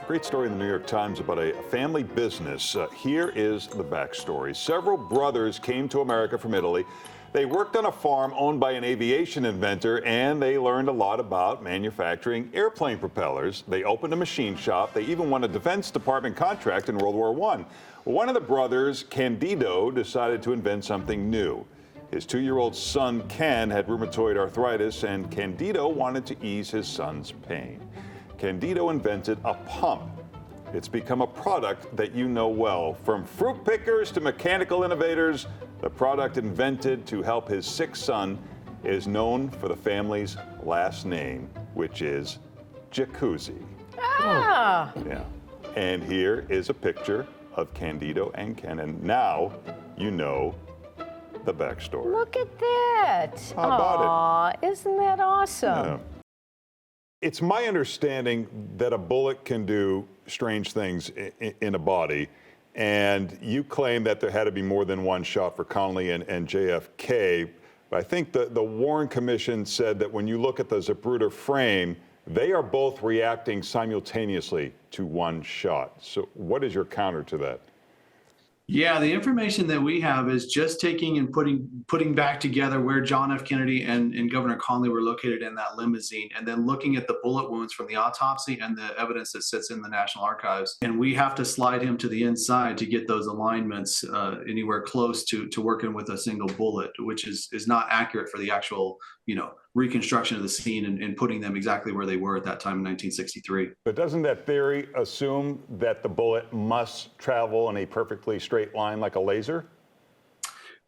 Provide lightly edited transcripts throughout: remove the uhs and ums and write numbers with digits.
Great story in the New York Times about a family business. Here is the backstory. Several brothers came to America from Italy. They worked on a farm owned by an aviation inventor, and they learned a lot about manufacturing airplane propellers. They opened a machine shop. They even won a Defense Department contract in World War I. One of the brothers, Candido, decided to invent something new. His 2-year-old son, Ken, had rheumatoid arthritis, and Candido wanted to ease his son's pain. Candido invented a pump. It's become a product that you know well. From fruit pickers to mechanical innovators, the product invented to help his sick son is known for the family's last name, which is Jacuzzi. Ah! Yeah. And here is a picture of Candido and Ken, and now you know the backstory. Look at that. How about it? Isn't that awesome? Yeah. It's my understanding that a bullet can do strange things in a body, and you claim that there had to be more than one shot for Connally and JFK. But I think the Warren Commission said that when you look at the Zapruder frame, they are both reacting simultaneously to one shot. So what is your counter to that? Yeah, the information that we have is just taking and putting back together where John F. Kennedy and Governor Connally were located in that limousine, and then looking at the bullet wounds from the autopsy and the evidence that sits in the National Archives. And we have to slide him to the inside to get those alignments anywhere close to working with a single bullet, which is not accurate for the actual, reconstruction of the scene and putting them exactly where they were at that time in 1963. But doesn't that theory assume that the bullet must travel in a perfectly straight line like a laser?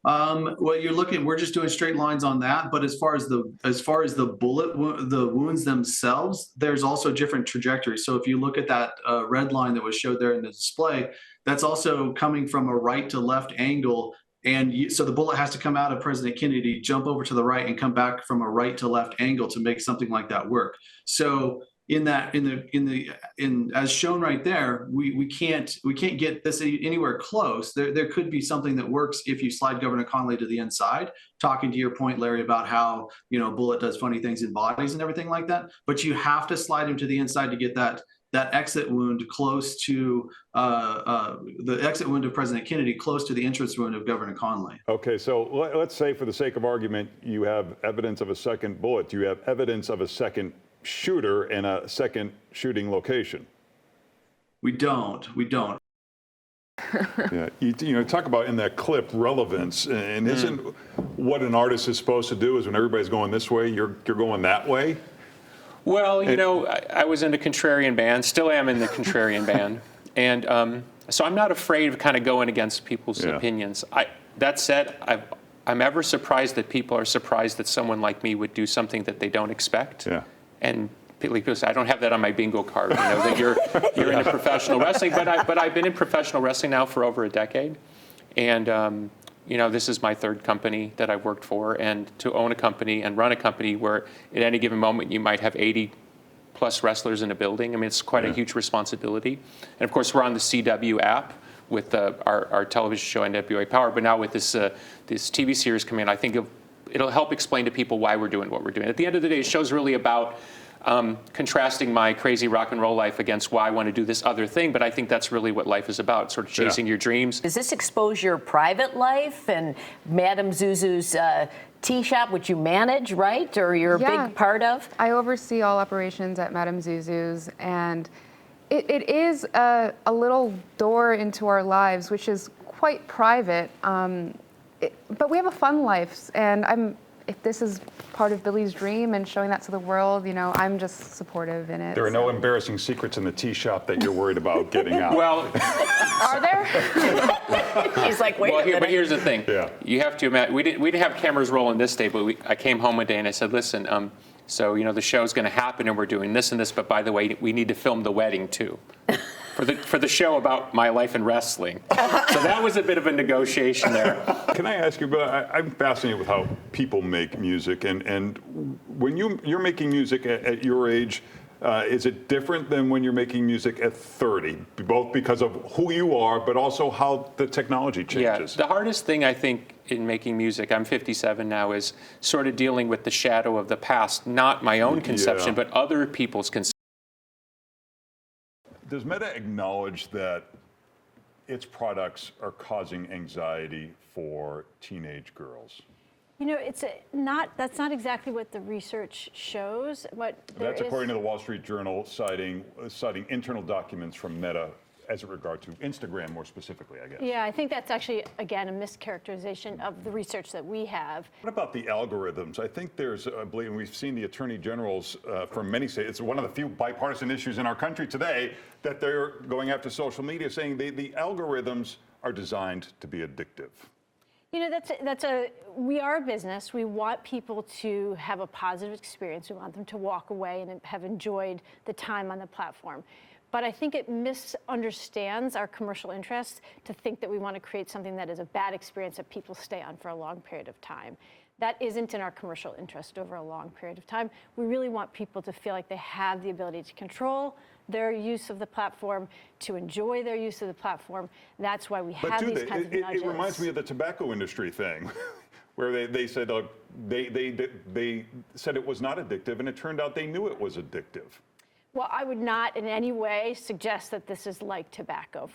Well, we're just doing straight lines on that. But as far as the the wounds themselves, there's also different trajectories. So if you look at that red line that was showed there in the display, that's also coming from a right to left angle. And so the bullet has to come out of President Kennedy, jump over to the right, and come back from a right to left angle to make something like that work. So as shown right there, we can't get this anywhere close. There could be something that works if you slide Governor Connally to the inside, talking to your point, Larry, about how bullet does funny things in bodies and everything like that. But you have to slide him to the inside to get that exit wound close to the exit wound of President Kennedy, close to the entrance wound of Governor Connally. Okay, so let's say, for the sake of argument, you have evidence of a second bullet. Do you have evidence of a second shooter and a second shooting location? We don't. Yeah, you talk about in that clip relevance, and isn't what an artist is supposed to do is when everybody's going this way, you're going that way? Well, I was in the contrarian band, still am in the contrarian band, and so I'm not afraid of kind of going against people's opinions. That said, I'm ever surprised that people are surprised that someone like me would do something that they don't expect. Yeah. And people say, I don't have that on my bingo card, that you're in professional wrestling, but I've been in professional wrestling now for over a decade, and this is my third company that I've worked for, and to own a company and run a company where at any given moment you might have 80 plus wrestlers in a building. I mean, it's quite a huge responsibility. And of course, we're on the CW app with our television show NWA Power, but now with this TV series coming in, I think it'll help explain to people why we're doing what we're doing. At the end of the day, the show's really about contrasting my crazy rock and roll life against why I want to do this other thing, but I think that's really what life is about, sort of chasing your dreams. Does this expose your private life and Madame Zuzu's tea shop, which you manage, right? Or you're a big part of? I oversee all operations at Madame Zuzu's, and it is a little door into our lives, which is quite private, but we have a fun life, and if this is part of Billy's dream and showing that to the world, I'm just supportive in it. There are no embarrassing secrets in the tea shop that you're worried about getting out. Well, are there? He's like, wait a minute. But here's the thing. Yeah. You have to imagine, we didn't have cameras rolling this day, but I came home one day and I said, listen, so the show's going to happen and we're doing this and this, but by the way, we need to film the wedding too. For the show about my life in wrestling. So that was a bit of a negotiation there. Can I ask you, but I'm fascinated with how people make music, and when you're making music at your age, is it different than when you're making music at 30? Both because of who you are, but also how the technology changes. Yeah, the hardest thing I think in making music, I'm 57 now, is sort of dealing with the shadow of the past, not my own conception, but other people's conception. Does Meta acknowledge that its products are causing anxiety for teenage girls? You know, that's not exactly what the research shows. That's according to the Wall Street Journal, citing internal documents from Meta as it regard to Instagram more specifically, I guess. Yeah, I think that's actually, again, a mischaracterization of the research that we have. What about the algorithms? I think there's, I believe, we've seen the attorney generals from many states, it's one of the few bipartisan issues in our country today, that they're going after social media, saying the algorithms are designed to be addictive. You know, we are a business. We want people to have a positive experience. We want them to walk away and have enjoyed the time on the platform. But I think it misunderstands our commercial interests to think that we want to create something that is a bad experience that people stay on for a long period of time. That isn't in our commercial interest over a long period of time. We really want people to feel like they have the ability to control their use of the platform, to enjoy their use of the platform. That's why we have these kinds of nudges. It reminds me of the tobacco industry thing, where they said they said it was not addictive, and it turned out they knew it was addictive. Well, I would not in any way suggest that this is like tobacco.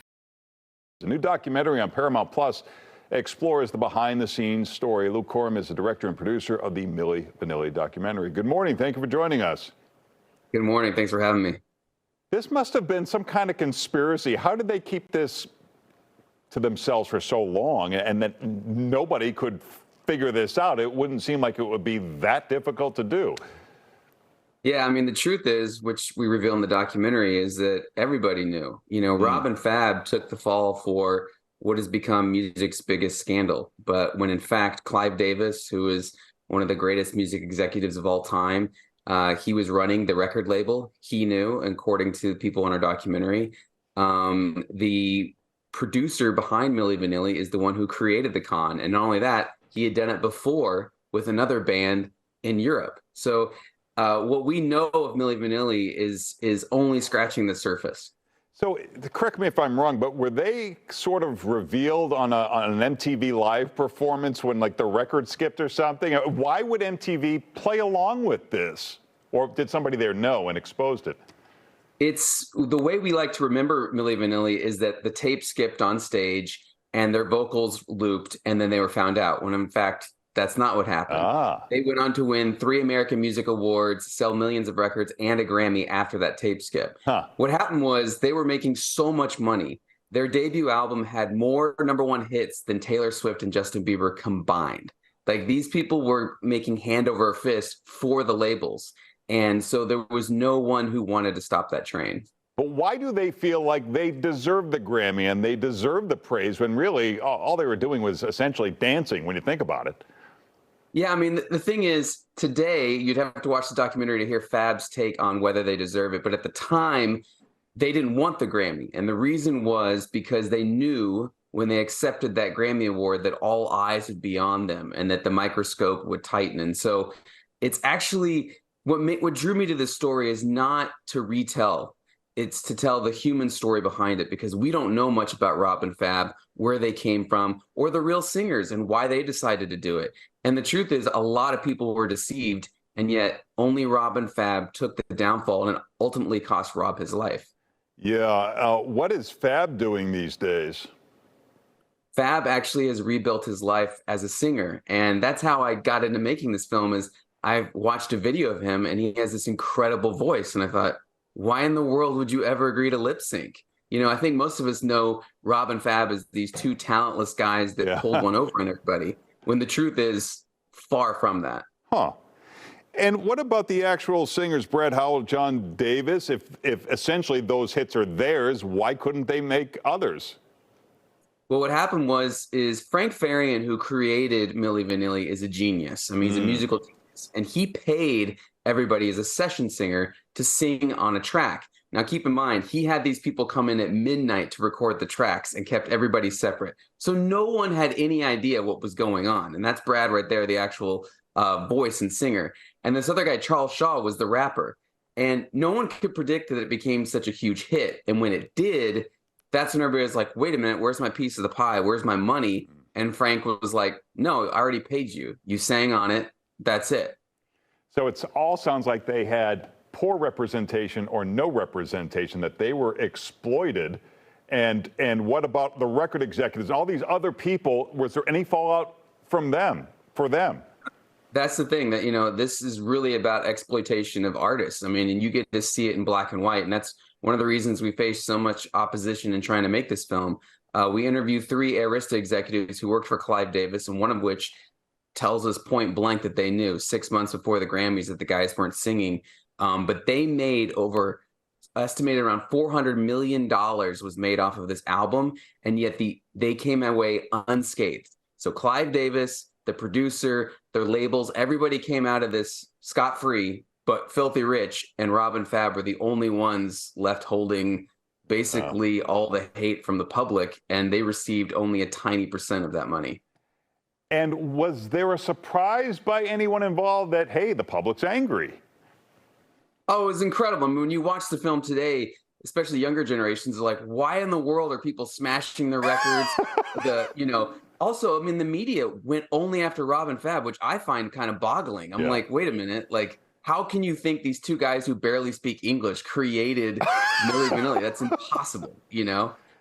A new documentary on Paramount Plus explores the behind-the-scenes story. Luke Coram is the director and producer of the Milli Vanilli documentary. Good morning. Thank you for joining us. Good morning. Thanks for having me. This must have been some kind of conspiracy. How did they keep this to themselves for so long and that nobody could figure this out? It wouldn't seem like it would be that difficult to do. Yeah, I mean, the truth is, which we reveal in the documentary, is that everybody knew. You know, Rob and Fab took the fall for what has become music's biggest scandal. But when in fact, Clive Davis, who is one of the greatest music executives of all time, he was running the record label. He knew, according to people in our documentary. The producer behind Milli Vanilli is the one who created the con. And not only that, he had done it before with another band in Europe. So what we know of Milli Vanilli is only scratching the surface. So correct me if I'm wrong, but were they sort of revealed on an MTV Live performance when like the record skipped or something? Why would MTV play along with this? Or did somebody there know and exposed it? It's the way we like to remember Milli Vanilli is that the tape skipped on stage and their vocals looped and then they were found out, when in fact, that's not what happened. They went on to win 3 American Music Awards, sell millions of records, and a Grammy after that tape skip. What happened was they were making so much money. Their debut album had more #1 hits than Taylor Swift and Justin Bieber combined. Like, these people were making hand over fist for the labels. And so there was no one who wanted to stop that train. But why do they feel like they deserve the Grammy and they deserve the praise when really all they were doing was essentially dancing when you think about it? Yeah, I mean, the thing is, today, you'd have to watch the documentary to hear Fab's take on whether they deserve it. But at the time, they didn't want the Grammy. And the reason was because they knew when they accepted that Grammy Award that all eyes would be on them and that the microscope would tighten. And so it's actually what drew me to this story is not to retell. It's to tell the human story behind it, because we don't know much about Rob and Fab, where they came from, or the real singers and why they decided to do it. And the truth is, a lot of people were deceived, and yet only Rob and Fab took the downfall, and it ultimately cost Rob his life. Yeah. What is Fab doing these days? Fab actually has rebuilt his life as a singer, and that's how I got into making this film. Is I watched a video of him, and he has this incredible voice, and I thought, why in the world would you ever agree to lip sync? You know, I think most of us know Rob and Fab as these two talentless guys that pulled one over on everybody, when the truth is far from that. And what about the actual singers, Brad Howell, John Davis? If essentially those hits are theirs, why couldn't they make others? Well, what happened is Frank Farian, who created Milli Vanilli, is a genius. I mean, he's a musical genius, and he paid everybody as a session singer to sing on a track. Now, keep in mind, he had these people come in at midnight to record the tracks and kept everybody separate. So no one had any idea what was going on. And that's Brad right there, the actual voice and singer. And this other guy, Charles Shaw, was the rapper. And no one could predict that it became such a huge hit. And when it did, that's when everybody was like, wait a minute, where's my piece of the pie? Where's my money? And Frank was like, no, I already paid you. You sang on it. That's it. So it all sounds like they had poor representation or no representation, that they were exploited. And what about the record executives and all these other people? Was there any fallout from them, for them? That's the thing, that, this is really about exploitation of artists. I mean, and you get to see it in black and white. And that's one of the reasons we faced so much opposition in trying to make this film. We interviewed 3 Arista executives who worked for Clive Davis, and one of which tells us point blank that they knew 6 months before the Grammys that the guys weren't singing. But they made estimated around $400 million was made off of this album. And yet they came away unscathed. So Clive Davis, the producer, their labels, everybody came out of this scot-free, but filthy rich, and Rob and Fab were the only ones left holding basically all the hate from the public, and they received only a tiny % of that money. And was there a surprise by anyone involved that, hey, the public's angry? Oh, it was incredible. I mean, when you watch the film today, especially younger generations, are like, why in the world are people smashing their records? Also, I mean, the media went only after Rob and Fab, which I find kind of boggling. I'm like, wait a minute, like, how can you think these 2 guys who barely speak English created Milli Vanilli? That's impossible,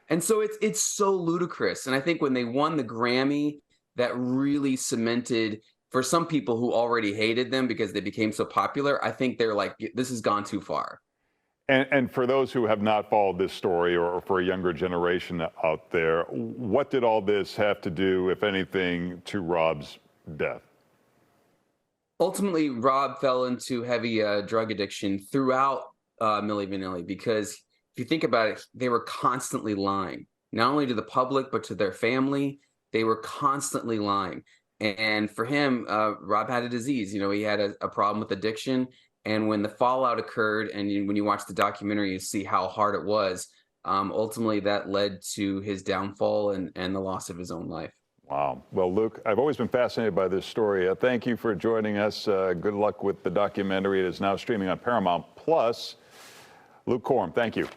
And so it's so ludicrous. And I think when they won the Grammy, that really cemented, for some people who already hated them because they became so popular, I think they're like, this has gone too far. And for those who have not followed this story, or for a younger generation out there, what did all this have to do, if anything, to Rob's death? Ultimately, Rob fell into heavy drug addiction throughout Milli Vanilli, because if you think about it, they were constantly lying, not only to the public, but to their family. They were constantly lying. And for him, Rob had a disease. He had a problem with addiction. And when the fallout occurred, and when you watch the documentary, you see how hard it was. Ultimately, that led to his downfall and the loss of his own life. Wow. Well, Luke, I've always been fascinated by this story. Thank you for joining us. Good luck with the documentary. It is now streaming on Paramount Plus. Luke Coram, thank you.